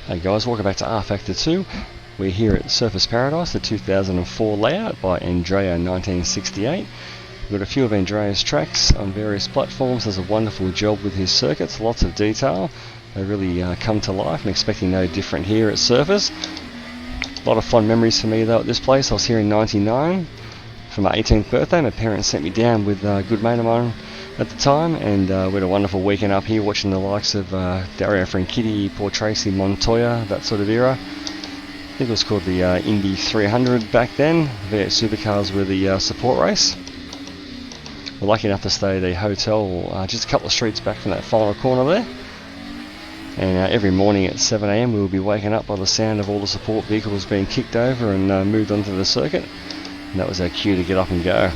Hey guys, welcome back to rFactor 2. We're here at Surfers Paradise, the 2004 layout by Andrea1968. We've got a few of Andrea's tracks on various platforms. Does a wonderful job with his circuits, lots of detail. They really come to life, and expecting no different here at Surfers. A lot of fond memories for me though at this place. I was here in '99 for my 18th birthday. My parents sent me down with a good mate of mine at the time, and we had a wonderful weekend up here watching the likes of Dario Franchitti, Paul Tracy, Montoya, that sort of era. I think it was called the Indy 300 back then. V8 supercars were the support race. We're lucky enough to stay at a hotel just a couple of streets back from that final corner there. And every morning at 7 AM we will be waking up by the sound of all the support vehicles being kicked over and moved onto the circuit. And that was our cue to get up and go.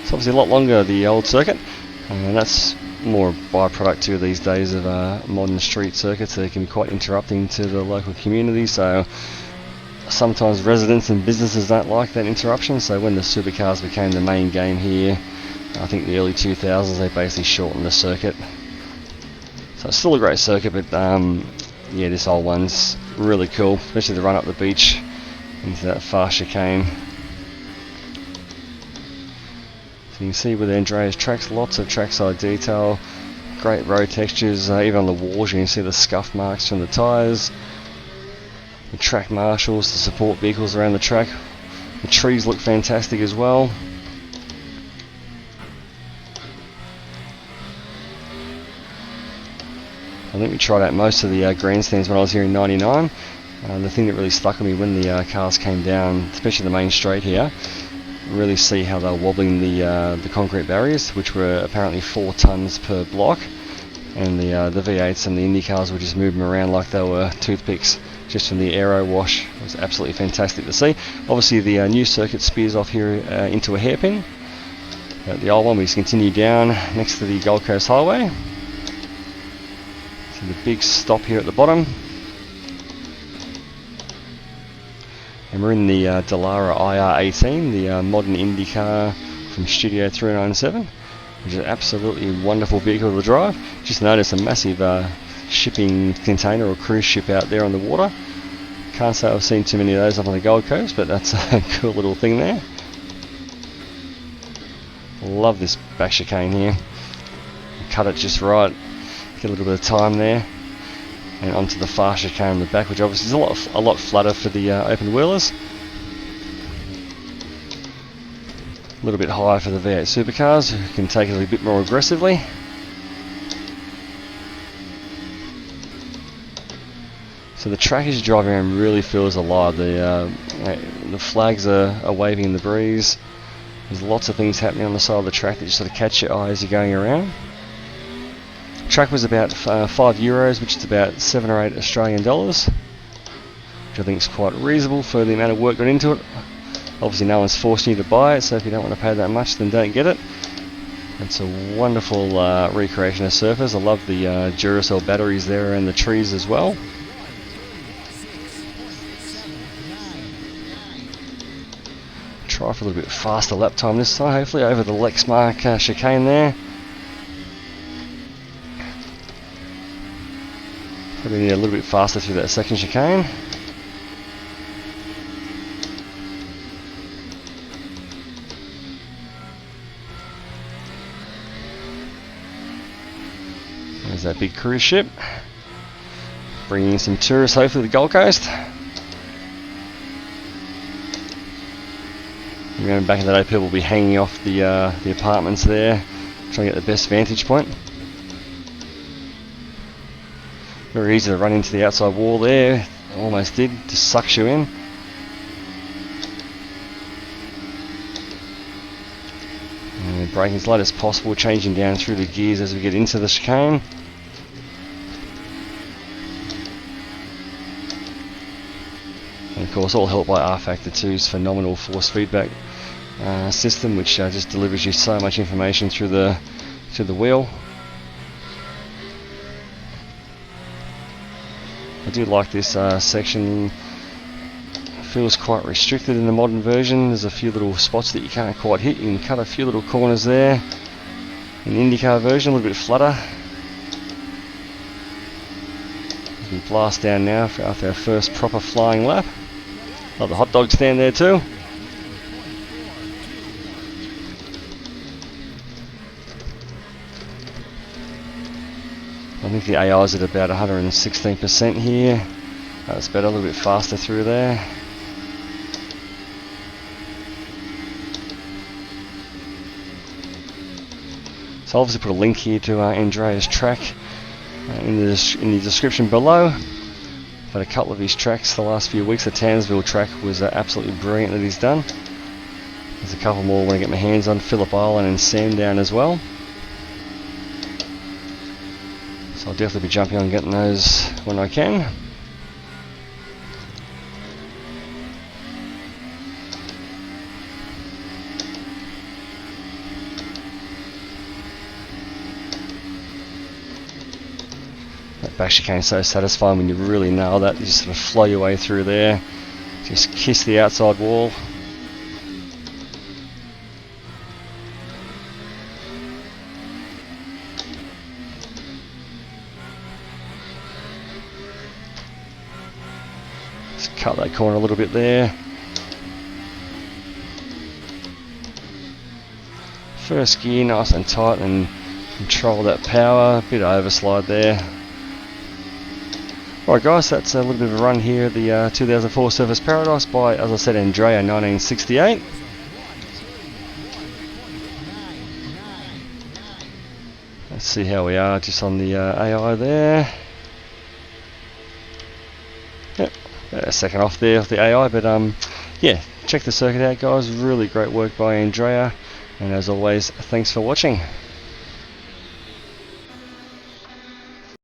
It's obviously a lot longer, the old circuit, and that's more a byproduct too these days of modern street circuits. They can be quite interrupting to the local community, so sometimes residents and businesses don't like that interruption. So when the supercars became the main game here, I think the early 2000s, they basically shortened the circuit. So it's still a great circuit, but yeah, this old one's really cool, especially the run up the beach into that fast chicane. So you can see with Andrea's tracks, lots of trackside detail, great road textures, even on the walls you can see the scuff marks from the tyres, the track marshals, the support vehicles around the track. The trees look fantastic as well. I think we tried out most of the grandstands when I was here in '99. The thing that really stuck with me when the cars came down, especially the main straight here, really see how they were wobbling the concrete barriers, which were apparently 4 tons per block, and the V8s and the IndyCars were just moving around like they were toothpicks just from the aero wash. It was absolutely fantastic to see. Obviously the new circuit spears off here into a hairpin. The old one we just continue down next to the Gold Coast Highway. So the big stop here at the bottom. And we're in the Dallara IR-18, the modern IndyCar from Studio 397, which is an absolutely wonderful vehicle to drive. Just noticed a massive shipping container or cruise ship out there on the water. Can't say I've seen too many of those up on the Gold Coast, but that's a cool little thing there. Love this back chicane here. Cut it just right, get a little bit of time there, and onto the fast chicane in the back, which obviously is a lot flatter for the open wheelers. A little bit higher for the V8 supercars, who can take it a little bit more aggressively. So the track as you drive around really feels alive. The flags are waving in the breeze. There's lots of things happening on the side of the track that just sort of catch your eye as you're going around. Track was about €5, which is about 7 or 8 Australian dollars, which I think is quite reasonable for the amount of work got into it. Obviously no one's forcing you to buy it, so if you don't want to pay that much, then don't get it. It's a wonderful recreation of surfers. I love the Duracell batteries there and the trees as well. Try for a little bit faster lap time this time, hopefully over the Lexmark chicane there. Probably need a little bit faster through that second chicane. There's that big cruise ship, bringing in some tourists, hopefully to the Gold Coast. And going back in the day, people will be hanging off the apartments there, trying to get the best vantage point. Very easy to run into the outside wall there. Almost did. Just sucks you in. And braking as light as possible, changing down through the gears as we get into the chicane. And of course, all helped by rFactor 2's phenomenal force feedback system, which just delivers you so much information through the wheel. I do like this section. It feels quite restricted in the modern version. There's a few little spots that you can't quite hit. You can cut a few little corners there. In the IndyCar version, a little bit flatter. We blast down now after our first proper flying lap. Love the hot dog stand there too. I think the AI is at about 116% here. That's better, a little bit faster through there. So I'll obviously put a link here to Andrea's track in the description below. I've had a couple of his tracks the last few weeks. The Townsville track was absolutely brilliant that he's done. There's a couple more I want to get my hands on, Phillip Island and Sandown as well. So I'll definitely be jumping on getting those when I can. That back chicane is so satisfying when you really nail that. You just sort of flow your way through there. Just kiss the outside wall. Just cut that corner a little bit there. First gear nice and tight and control that power. Bit of overslide there. Alright guys, that's a little bit of a run here at the 2004 Surfers Paradise by, as I said, Andrea1968. Let's see how we are just on the AI there. Yep, a second off there of the AI, but yeah, check the circuit out guys, really great work by Andrea, and as always, thanks for watching.